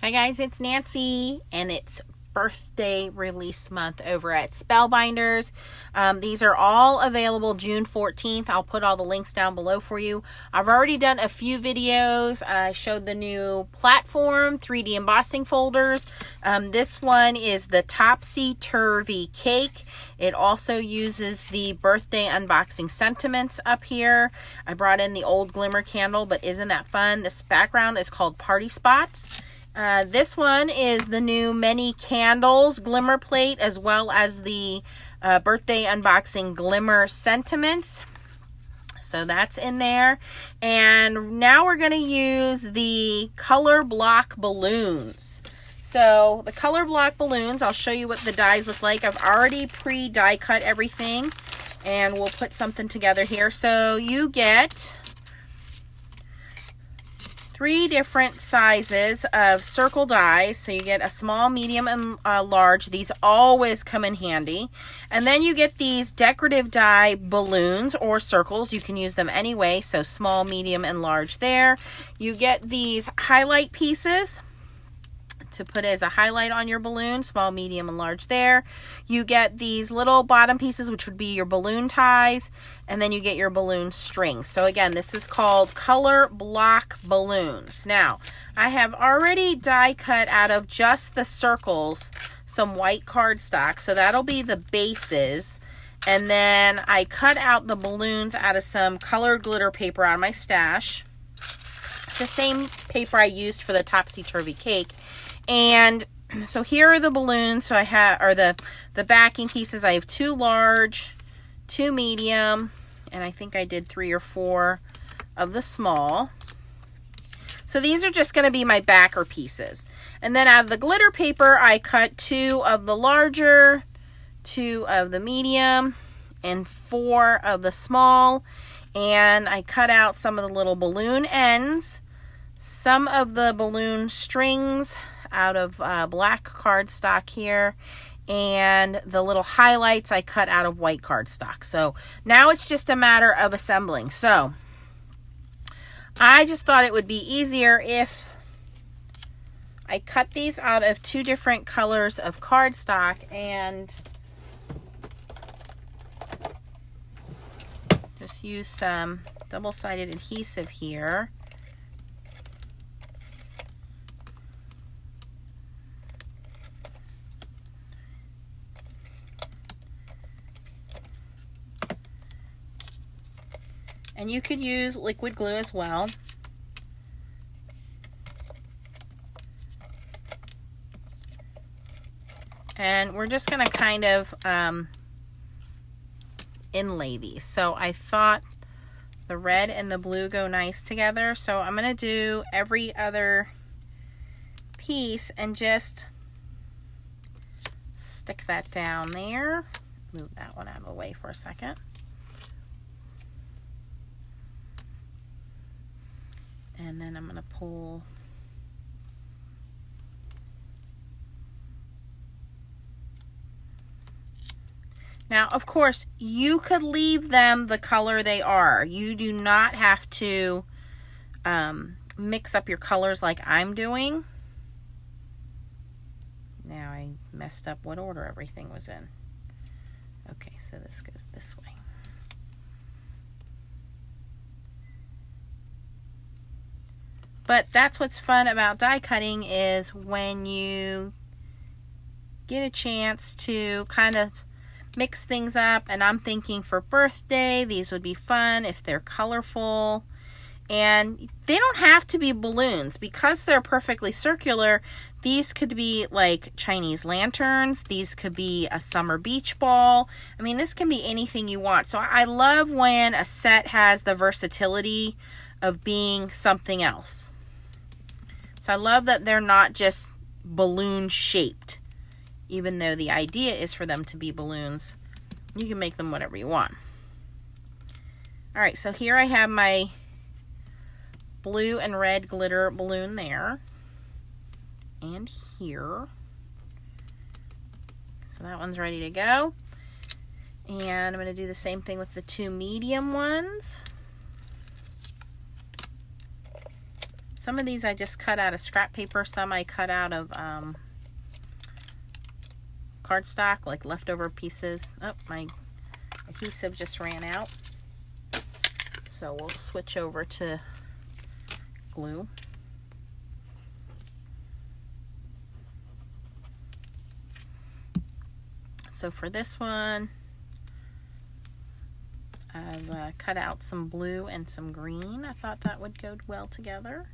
Hi guys, it's Nancy, and it's birthday release month over at Spellbinders. These are all available June 14th. I'll put all the links down below for you. I've already done a few videos. I showed the new platform 3D embossing folders. This one is the Topsy-Turvy Cake. It also uses the birthday unboxing sentiments up here. I brought in the old glimmer candle, but isn't that fun? This background is called Party Spots. This one is the new Many Candles glimmer plate, as well as the birthday unboxing glimmer sentiments. So that's in there. And now we're going to use the color block balloons. So the color block balloons, I'll show you what the dies look like. I've already pre-die cut everything, and we'll put something together here. So you get 3 different sizes of circle dies. So you get a small, medium, and large. These always come in handy. And then you get these decorative die balloons or circles. You can use them anyway. So small, medium, and large there. You get these highlight pieces to put as a highlight on your balloon, small, medium, and large there. You get these little bottom pieces, which would be your balloon ties, and then you get your balloon strings. So again, this is called color block balloons. Now, I have already die cut out of just the circles some white cardstock, so that'll be the bases. And then I cut out the balloons out of some colored glitter paper out of my stash. The same paper I used for the Topsy-Turvy Cake. And so here are the balloons. So I have, or the backing pieces. I have 2 large, 2 medium, and I think I did 3 or 4 of the small. So these are just going to be my backer pieces. And then out of the glitter paper, I cut 2 of the larger, 2 of the medium, and 4 of the small. And I cut out some of the little balloon ends, some of the balloon strings out of black cardstock here, and the little highlights I cut out of white cardstock. So now it's just a matter of assembling. So I just thought it would be easier if I cut these out of 2 different colors of cardstock and just use some double-sided adhesive here. And you could use liquid glue as well. And we're just going to kind of inlay these. So I thought the red and the blue go nice together. So I'm going to do every other piece and just stick that down there. Move that one out of the way for a second. And then I'm going to pull now, of course, you could leave them the color they are. You do not have to mix up your colors like I'm doing. Now I messed up what order everything was in. Okay, so this goes this way. But that's what's fun about die cutting, is when you get a chance to kind of mix things up. And I'm thinking for birthday, these would be fun if they're colorful. And they don't have to be balloons. Because they're perfectly circular, these could be like Chinese lanterns. These could be a summer beach ball. I mean, this can be anything you want. So I love when a set has the versatility of being something else. So I love that they're not just balloon shaped. Even though the idea is for them to be balloons, you can make them whatever you want. Alright, so here I have my blue and red glitter balloon there. And here. So that one's ready to go. And I'm going to do the same thing with the 2 medium ones. Some of these I just cut out of scrap paper, some I cut out of cardstock, like leftover pieces. Oh, my adhesive just ran out. So we'll switch over to glue. So for this one, I've cut out some blue and some green. I thought that would go well together.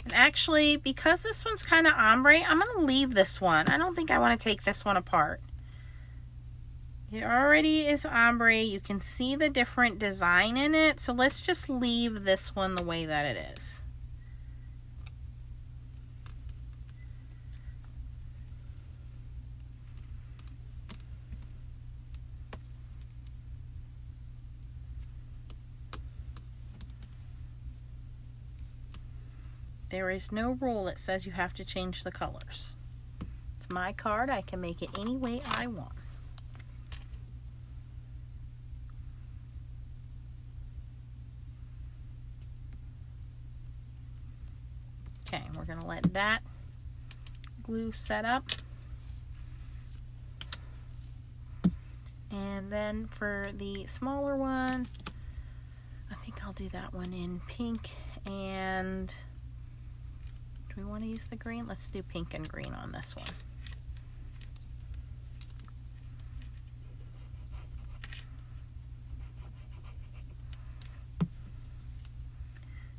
And actually, because this one's kind of ombre, I'm going to leave this one. I don't think I want to take this one apart. It already is ombre. You can see the different design in it. So let's just leave this one the way that it is. There is no rule that says you have to change the colors. It's my card. I can make it any way I want. Okay, we're going to let that glue set up. And then for the smaller one, I think I'll do that one in pink. And do we want to use the green? Let's do pink and green on this one.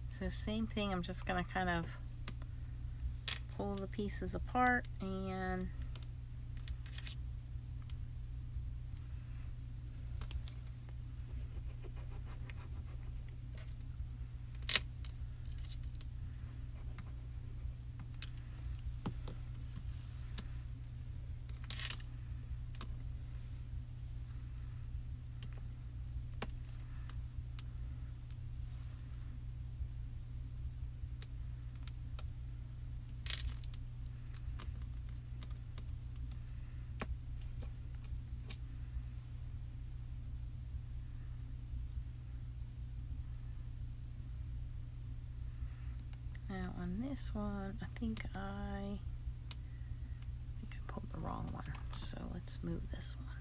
So same thing, I'm just going to kind of pull the pieces apart and now on this one, I think I pulled the wrong one, so let's move this one.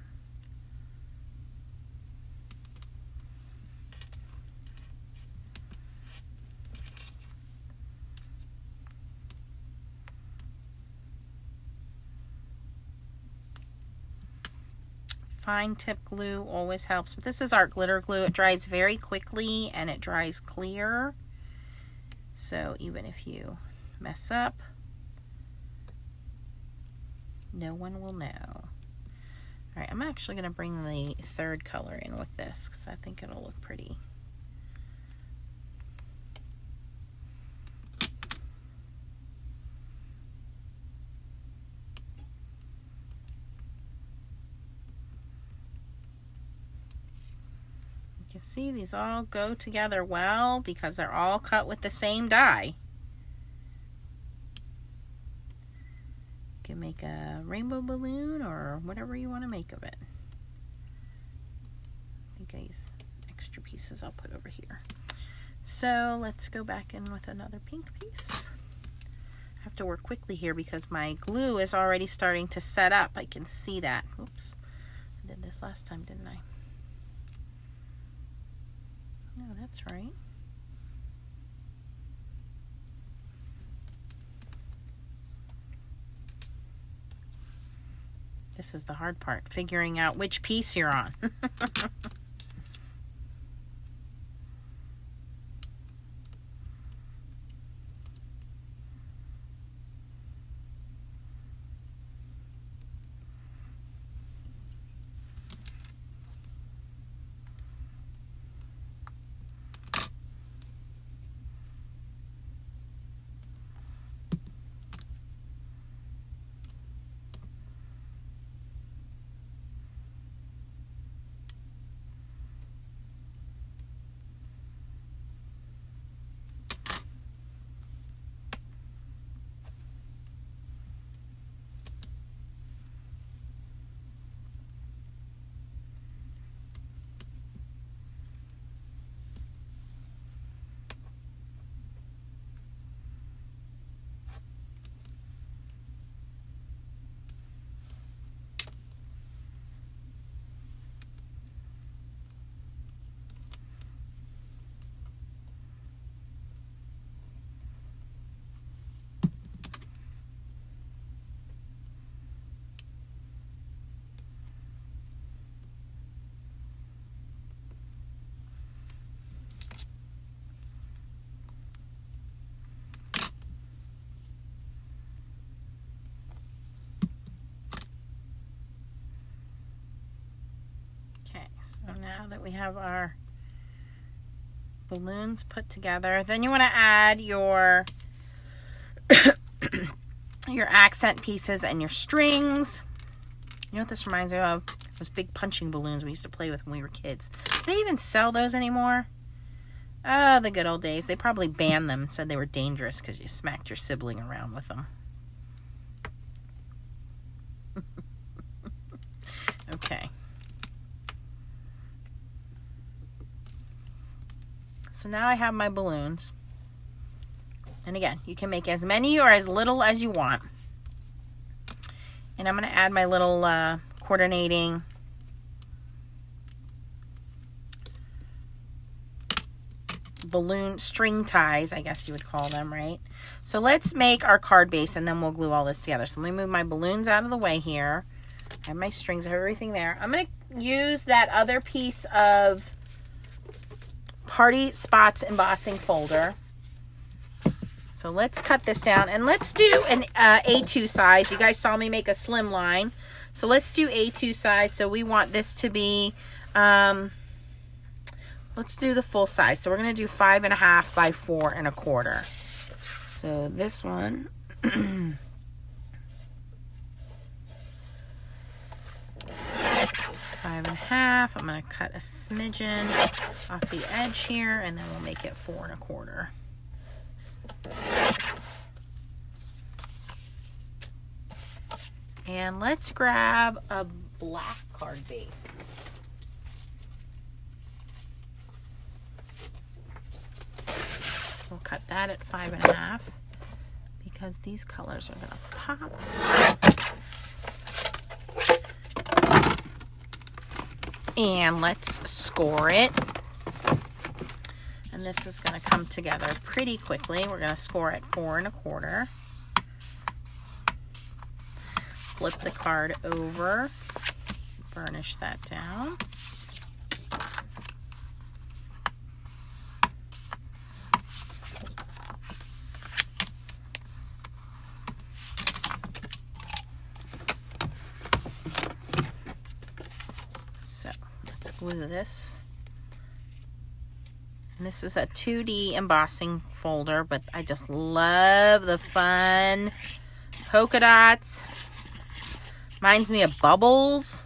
Fine tip glue always helps, but this is art glitter glue. It dries very quickly and it dries clear. So even if you mess up, no one will know. All right, I'm actually going to bring the third color in with this because I think it'll look pretty. You can see these all go together well because they're all cut with the same die. You can make a rainbow balloon or whatever you want to make of it. I think these extra pieces I'll put over here. So let's go back in with another pink piece. I have to work quickly here because my glue is already starting to set up. I can see that. Oops, I did this last time, didn't I? No, that's right. This is the hard part, figuring out which piece you're on. So now that we have our balloons put together, then you want to add your your accent pieces and your strings. You know what this reminds me of? Those big punching balloons we used to play with when we were kids. Do they even sell those anymore? Oh, the good old days. They probably banned them and said they were dangerous because you smacked your sibling around with them. Okay. So now I have my balloons. And again, you can make as many or as little as you want. And I'm going to add my little coordinating balloon string ties, I guess you would call them, right? So let's make our card base and then we'll glue all this together. So let me move my balloons out of the way here. I have my strings, I have everything there. I'm going to use that other piece of Party Spots embossing folder. So let's cut this down and let's do an A2 size. You guys saw me make a slim line. So let's do A2 size. So we want this to be, let's do the full size. So we're going to do 5.5 by 4 1/4. So this one, 5.5. I'm going to cut a smidgen off the edge here and then we'll make it 4 1/4. And let's grab a black card base. We'll cut that at 5.5 because these colors are going to pop. And let's score it. And this is going to come together pretty quickly. We're going to score at 4 1/4. Flip the card over, burnish that down. So let's glue this. And this is a 2D embossing folder, but I just love the fun polka dots. Reminds me of bubbles.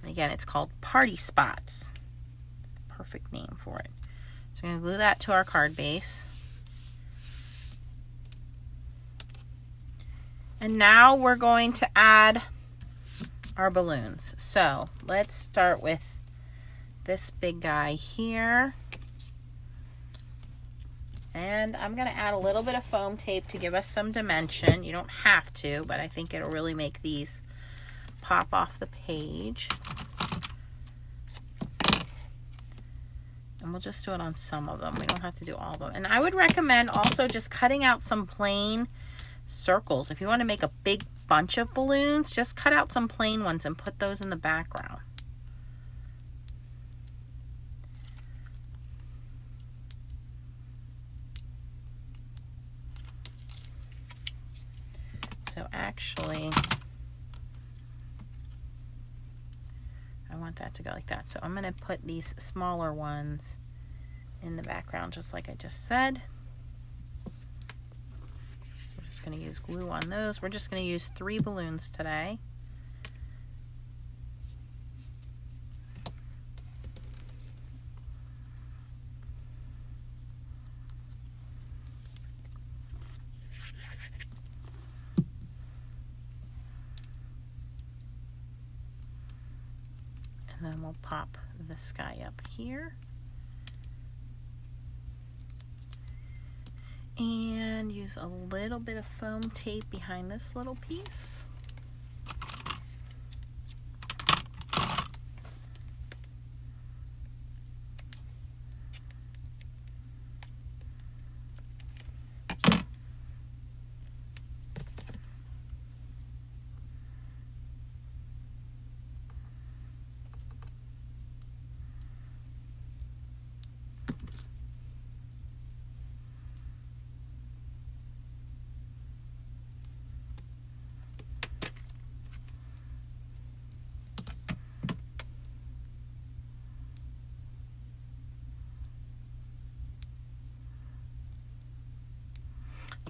And again, it's called Party Spots. It's the perfect name for it. So I'm going to glue that to our card base. And now we're going to add our balloons. So let's start with this big guy here. And I'm going to add a little bit of foam tape to give us some dimension. You don't have to, but I think it'll really make these pop off the page. And we'll just do it on some of them. We don't have to do all of them. And I would recommend also just cutting out some plain circles. If you want to make a big bunch of balloons, just cut out some plain ones and put those in the background. So actually, I want that to go like that. So I'm going to put these smaller ones in the background just like I just said. We're just going to use glue on those. We're just going to use 3 balloons today. And then we'll pop this guy up here. And use a little bit of foam tape behind this little piece.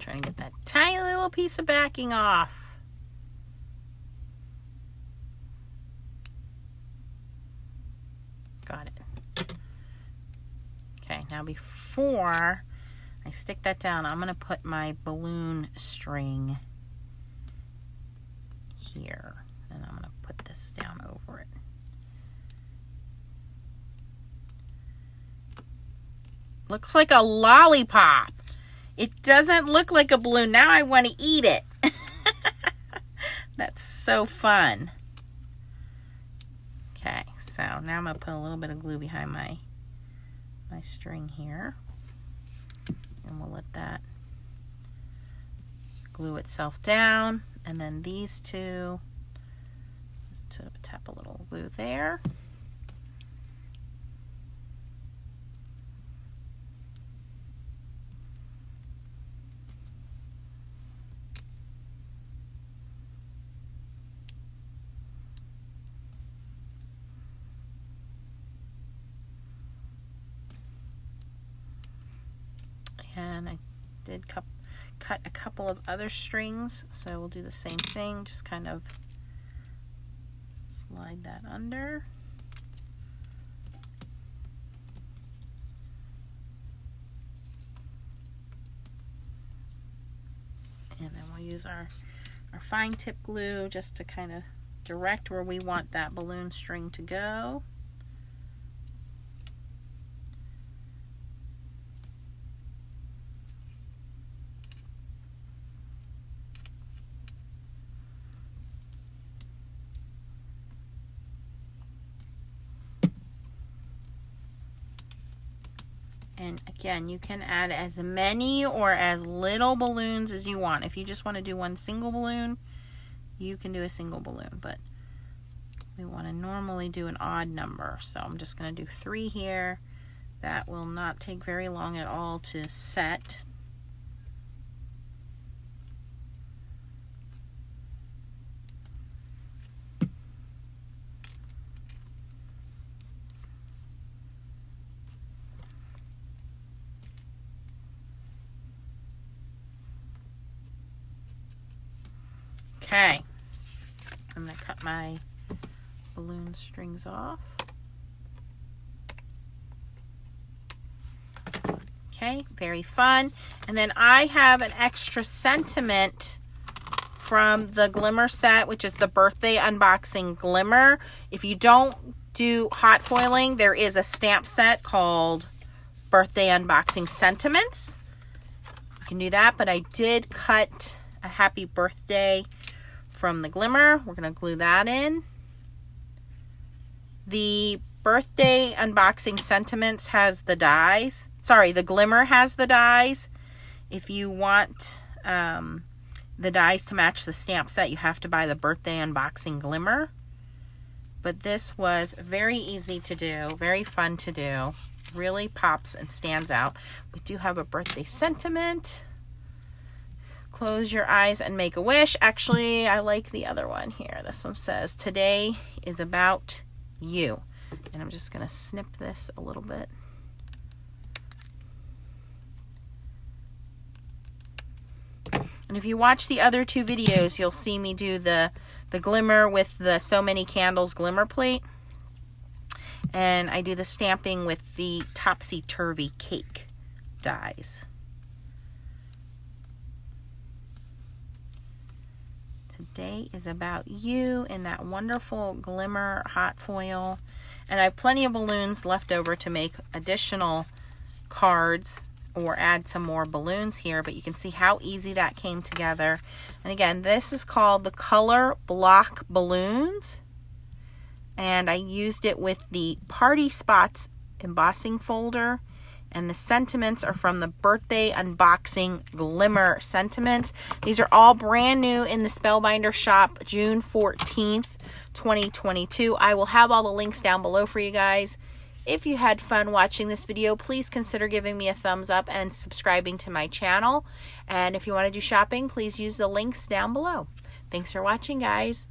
trying to get that tiny little piece of backing off. Got it. Okay, now before I stick that down, I'm going to put my balloon string here. And I'm going to put this down over it. Looks like a lollipop. It doesn't look like a balloon. Now I want to eat it. That's so fun. Okay, so now I'm going to put a little bit of glue behind my string here. And we'll let that glue itself down. And then these two, just tap a little glue there. And I did cut a couple of other strings, so we'll do the same thing, just kind of slide that under. And then we'll use our fine tip glue just to kind of direct where we want that balloon string to go. And again, you can add as many or as little balloons as you want. If you just want to do one single balloon, you can do a single balloon. But we want to normally do an odd number. So I'm just going to do 3 here. That will not take very long at all to set. Okay, I'm going to cut my balloon strings off. Okay, very fun. And then I have an extra sentiment from the glimmer set, which is the birthday unboxing glimmer. If you don't do hot foiling, there is a stamp set called birthday unboxing sentiments. You can do that, but I did cut a happy birthday from the glimmer. We're going to glue that in. The birthday unboxing sentiments has the dies. Sorry, the glimmer has the dies. If you want the dies to match the stamp set, you have to buy the birthday unboxing glimmer. But this was very easy to do, very fun to do. Really pops and stands out. We do have a birthday sentiment. Close your eyes and make a wish. Actually, I like the other one here. This one says, today is about you. And I'm just going to snip this a little bit. And if you watch the other 2 videos, you'll see me do the glimmer with the So Many Candles glimmer plate. And I do the stamping with the Topsy-Turvy cake dies. Today is about you in that wonderful glimmer hot foil. And I have plenty of balloons left over to make additional cards or add some more balloons here, but you can see how easy that came together. And again, this is called the Color Block Balloons. And I used it with the Party Spots embossing folder. And the sentiments are from the birthday unboxing glimmer sentiments. These are all brand new in the Spellbinder shop, June 14th, 2022. I will have all the links down below for you guys. If you had fun watching this video, please consider giving me a thumbs up and subscribing to my channel. And if you want to do shopping, please use the links down below. Thanks for watching, guys.